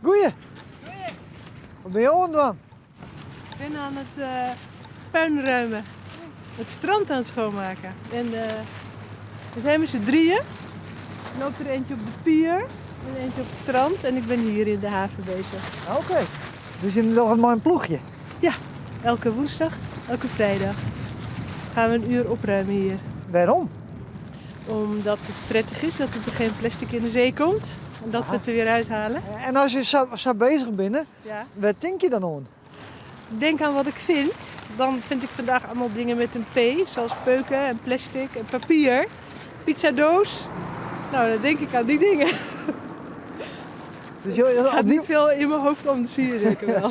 Goeie. Wat ben je aan het doen? Ik ben aan het puin ruimen. Het strand aan het schoonmaken. En we zijn met z'n drieën. Er loopt er eentje op de pier en eentje op het strand. En ik ben hier in de haven bezig. Oké. Dus je hebt nog maar een ploegje. Ja, elke woensdag, elke vrijdag gaan we een uur opruimen hier. Waarom? Omdat het prettig is dat er geen plastic in de zee komt. En dat we het er weer uithalen. En als je zo bezig bent, Ja. waar denk je dan aan? Denk aan wat ik vind. Dan vind ik vandaag allemaal dingen met een P. Zoals peuken en plastic en papier. Pizzadoos. Nou, dan denk ik aan die dingen. Dus Er op gaat die... niet veel in mijn hoofd om te zien, zeker wel.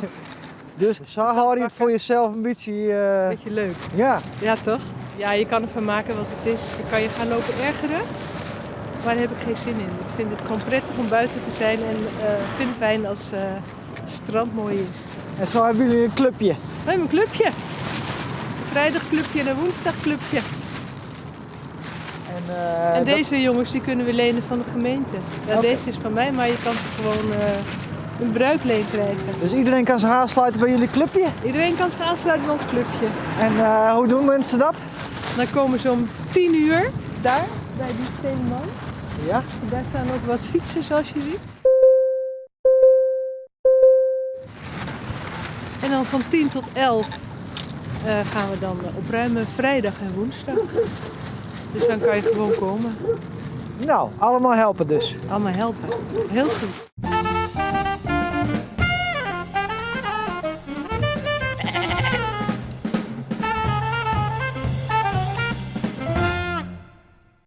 Dus zo hou je het voor jezelf een beetje... Beetje leuk. Ja. Ja, toch? Ja, je kan ervan maken wat het is. Je kan je gaan lopen ergeren. Maar daar heb ik geen zin in. Ik vind het gewoon prettig om buiten te zijn. En ik vind het fijn als het strand mooi is. En zo hebben jullie een clubje. We hebben een clubje. Een vrijdagclubje en een woensdagclubje. En dat- deze jongens die kunnen we lenen van de gemeente. Ja, Oké. deze is van mij, maar je kan ze gewoon een bruikleen krijgen. Dus iedereen kan zich aansluiten bij jullie clubje. Iedereen kan zich aansluiten bij ons clubje. En hoe doen mensen dat? Dan komen ze om 10 uur daar, bij die stenen man. Ja. Daar staan ook wat fietsen zoals je ziet. En dan van 10 tot 11 gaan we dan opruimen vrijdag en woensdag. Dus dan kan je gewoon komen. Nou, allemaal helpen dus. Allemaal helpen. Heel goed.